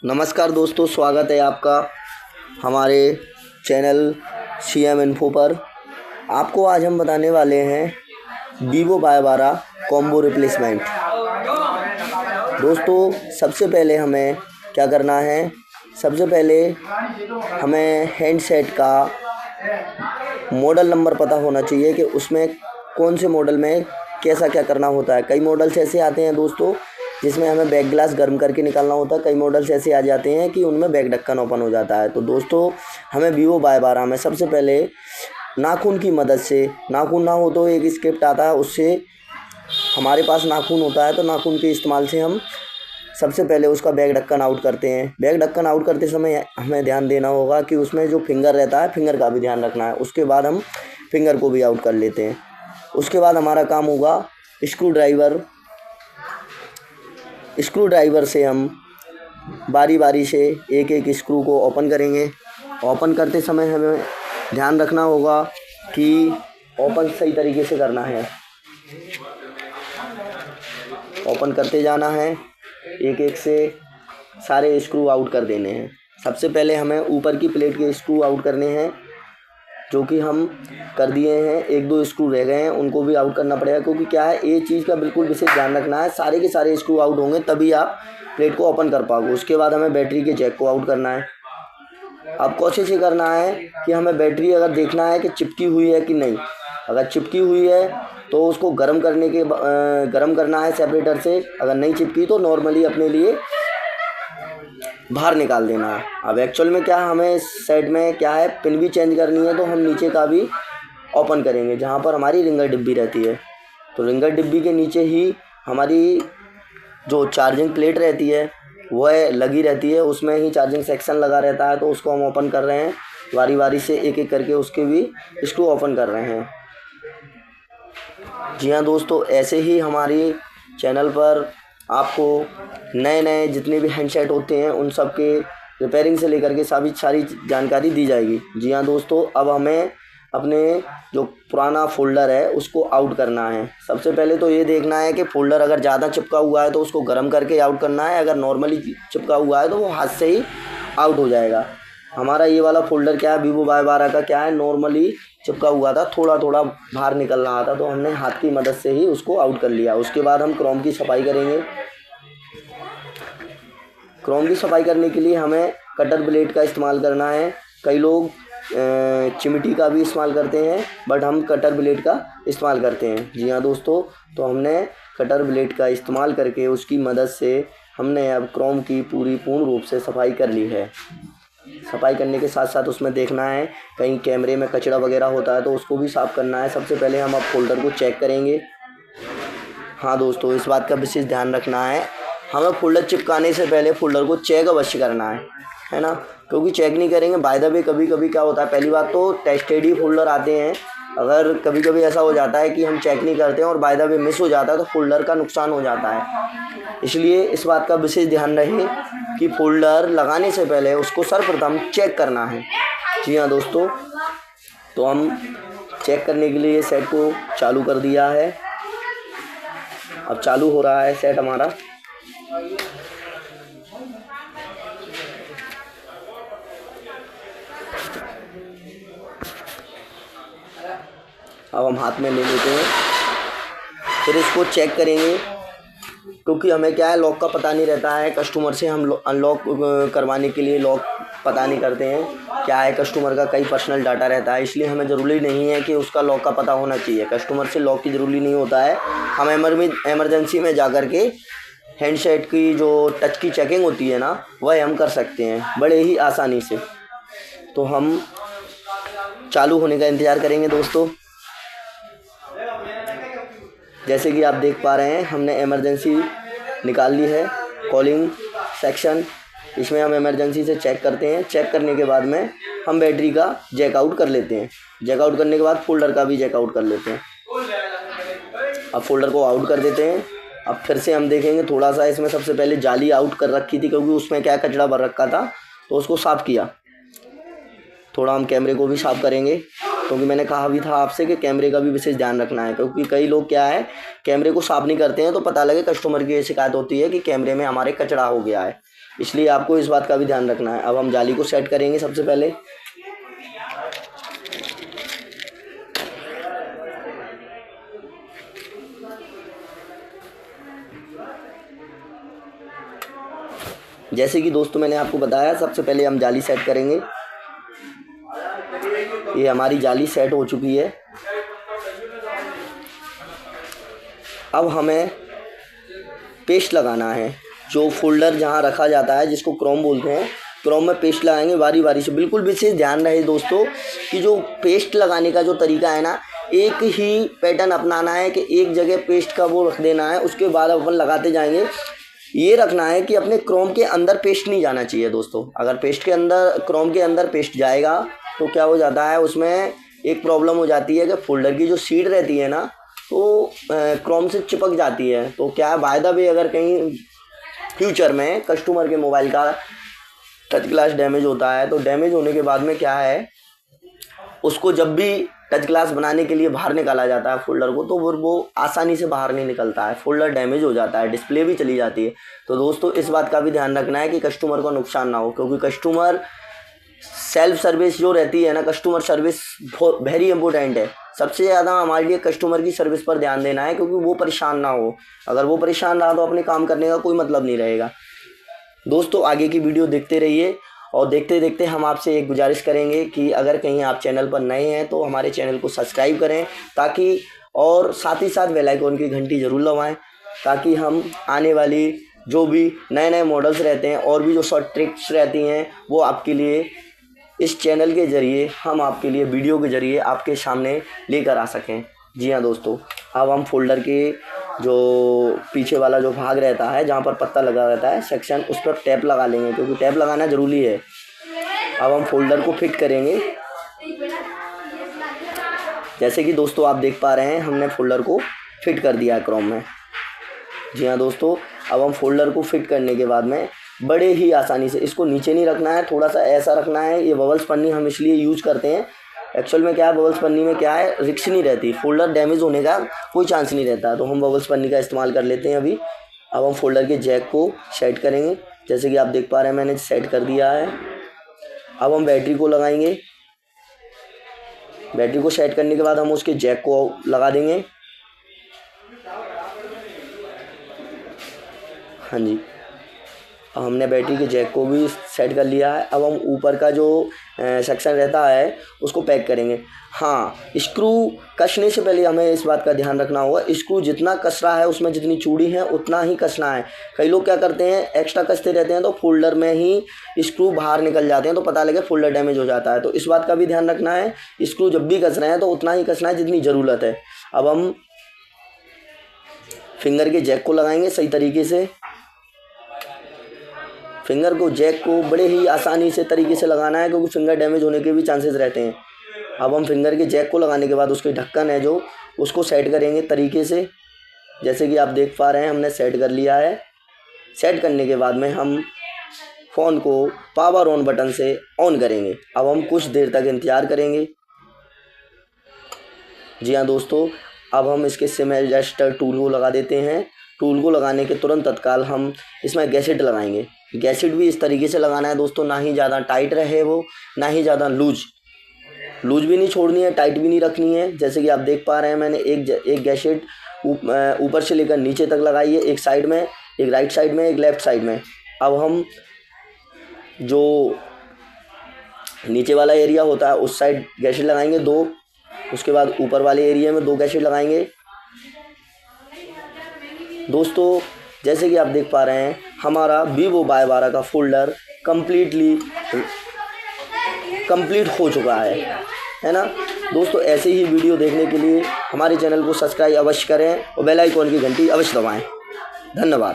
नमस्कार दोस्तों, स्वागत है आपका हमारे चैनल CM इन्फो पर। आपको आज हम बताने वाले हैं Vivo Y12 कॉम्बो रिप्लेसमेंट। दोस्तों, सबसे पहले हमें क्या करना है, सबसे पहले हमें हैंडसेट का मॉडल नंबर पता होना चाहिए कि उसमें कौन से मॉडल में कैसा क्या करना होता है। कई मॉडल्स ऐसे आते हैं दोस्तों जिसमें हमें बैक ग्लास गर्म करके निकालना होता है। कई मॉडल्स ऐसे आ जाते हैं कि उनमें बैक ढक्कन ओपन हो जाता है। तो दोस्तों, हमें Vivo Y12 में सबसे पहले नाखून की मदद से, नाखून ना हो तो एक स्क्रिप्ट आता है, उससे हमारे पास नाखून होता है तो नाखून के इस्तेमाल से हम सबसे पहले उसका बैक ढक्कन आउट करते हैं। बैक ढक्कन आउट करते समय हमें ध्यान देना होगा कि उसमें जो फिंगर रहता है, फिंगर का भी ध्यान रखना है। उसके बाद हम फिंगर को भी आउट कर लेते हैं। उसके बाद हमारा काम होगा स्क्रू ड्राइवर से हम बारी बारी से एक एक स्क्रू को ओपन करेंगे। ओपन करते समय हमें ध्यान रखना होगा कि ओपन सही तरीके से करना है। ओपन करते जाना है, एक एक से सारे स्क्रू आउट कर देने हैं। सबसे पहले हमें ऊपर की प्लेट के स्क्रू आउट करने हैं, जो कि हम कर दिए हैं। एक दो स्क्रू रह गए हैं, उनको भी आउट करना पड़ेगा, क्योंकि क्या है, ये चीज़ का बिल्कुल विशेष ध्यान रखना है। सारे के सारे स्क्रू आउट होंगे तभी आप प्लेट को ओपन कर पाओगे। उसके बाद हमें बैटरी के जैक को आउट करना है। अब कोशिश ये करना है कि हमें बैटरी अगर देखना है कि चिपकी हुई है कि नहीं। अगर चिपकी हुई है तो उसको गर्म करना है सेपरेटर से। अगर नहीं चिपकी तो नॉर्मली अपने लिए बाहर निकाल देना है। अब एक्चुअल में क्या, हमें सेट में क्या है, पिन भी चेंज करनी है, तो हम नीचे का भी ओपन करेंगे जहाँ पर हमारी रिंगर डिब्बी रहती है। तो रिंगर डिब्बी के नीचे ही हमारी जो चार्जिंग प्लेट रहती है वह लगी रहती है, उसमें ही चार्जिंग सेक्शन लगा रहता है। तो उसको हम ओपन कर रहे हैं, बारी बारी से एक एक करके उसके भी स्क्रू ओपन कर रहे हैं। जी हाँ दोस्तों, ऐसे ही हमारी चैनल पर आपको नए जितने भी हैंडसेट होते हैं उन सब के रिपेयरिंग से लेकर के सारी जानकारी दी जाएगी। जी हाँ दोस्तों, अब हमें अपने जो पुराना फ़ोल्डर है उसको आउट करना है। सबसे पहले तो ये देखना है कि फ़ोल्डर अगर ज़्यादा चिपका हुआ है तो उसको गर्म करके आउट करना है। अगर नॉर्मली चिपका हुआ है तो वो हाथ से ही आउट हो जाएगा। हमारा ये वाला फ़ोल्डर क्या है, Vivo Y12 का क्या है, नॉर्मली चिपका हुआ था, थोड़ा थोड़ा बाहर निकल रहा था, तो हमने हाथ की मदद से ही उसको आउट कर लिया। उसके बाद हम क्रोम की सफाई करेंगे। क्रोम की सफाई करने के लिए हमें कटर ब्लेड का इस्तेमाल करना है। कई लोग चिमटी का भी इस्तेमाल करते हैं, बट हम कटर ब्लेड का इस्तेमाल करते हैं। जी हाँ दोस्तों, तो हमने कटर ब्लेड का इस्तेमाल करके उसकी मदद से हमने अब क्रोम की पूर्ण रूप से सफाई कर ली है। सफाई करने के साथ साथ उसमें देखना है कहीं कैमरे में कचरा वगैरह होता है तो उसको भी साफ़ करना है। सबसे पहले हम अब फ़ोल्डर को चेक करेंगे। हाँ दोस्तों, इस बात का विशेष ध्यान रखना है, हमें फ़ोल्डर चिपकाने से पहले फ़ोल्डर को चेक अवश्य करना है ना, क्योंकि चेक नहीं करेंगे बाय द वे कभी कभी क्या होता है, पहली बात तो टेस्टेड ही फ़ोल्डर आते हैं। अगर कभी कभी ऐसा हो जाता है कि हम चेक नहीं करते हैं और बाय द वे मिस हो जाता है तो फ़ोल्डर का नुकसान हो जाता है। इसलिए इस बात का विशेष ध्यान रहे कि फ़ोल्डर लगाने से पहले उसको सर्वप्रथम चेक करना है। जी हाँ दोस्तों, तो हम चेक करने के लिए सेट को चालू कर दिया है। अब चालू हो रहा है सेट हमारा। अब हम हाथ में ले लेते हैं, फिर इसको चेक करेंगे, क्योंकि हमें क्या है, लॉक का पता नहीं रहता है। कस्टमर से हम अनलॉक करवाने के लिए लॉक पता नहीं करते हैं। क्या है, कस्टमर का कई पर्सनल डाटा रहता है, इसलिए हमें ज़रूरी नहीं है कि उसका लॉक का पता होना चाहिए। कस्टमर से लॉक की ज़रूरी नहीं होता है। हम एमरजेंसी में जा कर के हैंडसेट की जो टच की चेकिंग होती है ना, वह हम कर सकते हैं बड़े ही आसानी से। तो हम चालू होने का इंतज़ार करेंगे दोस्तों। जैसे कि आप देख पा रहे हैं, हमने इमरजेंसी निकाल ली है, कॉलिंग सेक्शन। इसमें हम इमरजेंसी से चेक करते हैं। चेक करने के बाद में हम बैटरी का जैक आउट कर लेते हैं। जैक आउट करने के बाद फ़ोल्डर का भी जैक आउट कर लेते हैं। अब फ़ोल्डर को आउट कर देते हैं। अब फिर से हम देखेंगे, थोड़ा सा इसमें सबसे पहले जाली आउट कर रखी थी, क्योंकि उसमें क्या कचरा भर रखा था, तो उसको साफ़ किया। थोड़ा हम कैमरे को भी साफ़ करेंगे, क्योंकि मैंने कहा भी था आपसे कि कैमरे का भी विशेष ध्यान रखना है। क्योंकि कई लोग क्या है, कैमरे को साफ़ नहीं करते हैं तो पता लगे कस्टमर की ये शिकायत होती है कि कैमरे में हमारे कचरा हो गया है। इसलिए आपको इस बात का भी ध्यान रखना है। अब हम जाली को सेट करेंगे सबसे पहले। जैसे कि दोस्तों मैंने आपको बताया, सबसे पहले हम जाली सेट करेंगे। ये हमारी जाली सेट हो चुकी है। अब हमें पेस्ट लगाना है। जो फोल्डर जहाँ रखा जाता है, जिसको क्रोम बोलते हैं, क्रोम में पेस्ट लगाएंगे बारी बारी से। बिल्कुल विशेष ध्यान रहे दोस्तों कि जो पेस्ट लगाने का जो तरीका है ना, एक ही पैटर्न अपनाना है कि एक जगह पेस्ट का वो रख देना है, उसके बाद अपन लगाते जाएंगे। ये रखना है कि अपने क्रोम के अंदर पेस्ट नहीं जाना चाहिए दोस्तों। अगर पेस्ट के अंदर, क्रोम के अंदर पेस्ट जाएगा तो क्या हो जाता है, उसमें एक प्रॉब्लम हो जाती है कि फोल्डर की जो सीड रहती है ना, तो क्रोम से चिपक जाती है। तो क्या है, बाय द वे अगर कहीं फ्यूचर में कस्टमर के मोबाइल का टच ग्लास डैमेज होता है, तो डैमेज होने के बाद में क्या है, उसको जब भी टच ग्लास बनाने के लिए बाहर निकाला जाता है फोल्डर को, तो वो आसानी से बाहर नहीं निकलता है, फोल्डर डैमेज हो जाता है, डिस्प्ले भी चली जाती है। तो दोस्तों इस बात का भी ध्यान रखना है कि कस्टमर को नुकसान ना हो, क्योंकि कस्टमर सेल्फ सर्विस जो रहती है ना, कस्टमर सर्विस वेरी इंपॉर्टेंट है। सबसे ज़्यादा हमारे लिए कस्टमर की सर्विस पर ध्यान देना है, क्योंकि वो परेशान ना हो। अगर वो परेशान रहा तो अपने काम करने का कोई मतलब नहीं रहेगा। दोस्तों आगे की वीडियो देखते रहिए, और देखते देखते हम आपसे एक गुजारिश करेंगे कि अगर कहीं आप चैनल पर नए हैं तो हमारे चैनल को सब्सक्राइब करें, ताकि, और साथ ही साथ बेल आइकन की घंटी ज़रूर दबाएं, ताकि हम आने वाली जो भी नए नए मॉडल्स रहते हैं और भी जो शॉर्ट ट्रिक्स रहती हैं, वो आपके लिए इस चैनल के ज़रिए, हम आपके लिए वीडियो के ज़रिए आपके सामने लेकर आ सकें। जी हाँ दोस्तों, अब हम फोल्डर के जो पीछे वाला जो भाग रहता है, जहाँ पर पत्ता लगा रहता है सेक्शन, उस पर टैप लगा लेंगे, क्योंकि टैप लगाना ज़रूरी है। अब हम फोल्डर को फिट करेंगे। जैसे कि दोस्तों आप देख पा रहे हैं, हमने फोल्डर को फिट कर दिया है क्रोम में। जी हाँ दोस्तों, अब हम फोल्डर को फिट करने के बाद में बड़े ही आसानी से, इसको नीचे नहीं रखना है, थोड़ा सा ऐसा रखना है। ये बबल्स पन्नी हम इसलिए यूज़ करते हैं, एक्चुअल में क्या है, बबल्स पन्नी में क्या है, रिक्स नहीं रहती, फोल्डर डैमेज होने का कोई चांस नहीं रहता, तो हम बबल्स पन्नी का इस्तेमाल कर लेते हैं अभी। अब हम फोल्डर के जैक को सेट करेंगे। जैसे कि आप देख पा रहे हैं, मैंने सेट कर दिया है। अब हम बैटरी को लगाएंगे। बैटरी को सेट करने के बाद हम उसके जैक को लगा देंगे। हाँ जी, अब हमने बैटरी के जैक को भी सेट कर लिया है। अब हम ऊपर का जो सेक्शन रहता है उसको पैक करेंगे। हाँ, स्क्रू कसने से पहले हमें इस बात का ध्यान रखना होगा, स्क्रू जितना कस रहा है उसमें जितनी चूड़ी है उतना ही कसना है। कई लोग क्या करते हैं, एक्स्ट्रा कसते रहते हैं, तो फोल्डर में ही स्क्रू बाहर निकल जाते हैं, तो पता लगे फोल्डर डैमेज हो जाता है। तो इस बात का भी ध्यान रखना है, स्क्रू जब भी कस रहे हैं तो उतना ही कसना है जितनी ज़रूरत है। अब हम फिंगर के जैक को लगाएंगे सही तरीके से। फिंगर को, जैक को बड़े ही आसानी से तरीके से लगाना है, क्योंकि फिंगर डैमेज होने के भी चांसेस रहते हैं। अब हम फिंगर के जैक को लगाने के बाद उसके ढक्कन है जो, उसको सेट करेंगे तरीके से। जैसे कि आप देख पा रहे हैं, हमने सेट कर लिया है। सेट करने के बाद में हम फ़ोन को पावर ऑन बटन से ऑन करेंगे। अब हम कुछ देर तक इंतज़ार करेंगे। जी हाँ दोस्तों, अब हम इसके सिम एडजस्टर टूल को लगा देते हैं। टूल को लगाने के तुरंत तत्काल हम इसमें गैसेट लगाएंगे। गैसेट भी इस तरीके से लगाना है दोस्तों, ना ही ज़्यादा टाइट रहे वो, ना ही ज़्यादा लूज भी नहीं छोड़नी है, टाइट भी नहीं रखनी है। जैसे कि आप देख पा रहे हैं, मैंने एक गैसेट ऊपर से लेकर नीचे तक लगाई है, एक साइड में, एक राइट साइड में, एक लेफ़्ट साइड में। अब हम जो नीचे वाला एरिया होता है उस साइड गैसेट लगाएंगे 2, उसके बाद ऊपर वाले एरिया में 2 गैसेट लगाएंगे। दोस्तों जैसे कि आप देख पा रहे हैं, हमारा Vivo Y12 का फोल्डर कंप्लीट हो चुका है ना दोस्तों। ऐसे ही वीडियो देखने के लिए हमारे चैनल को सब्सक्राइब अवश्य करें और बेल आइकन की घंटी अवश्य दबाएं। धन्यवाद।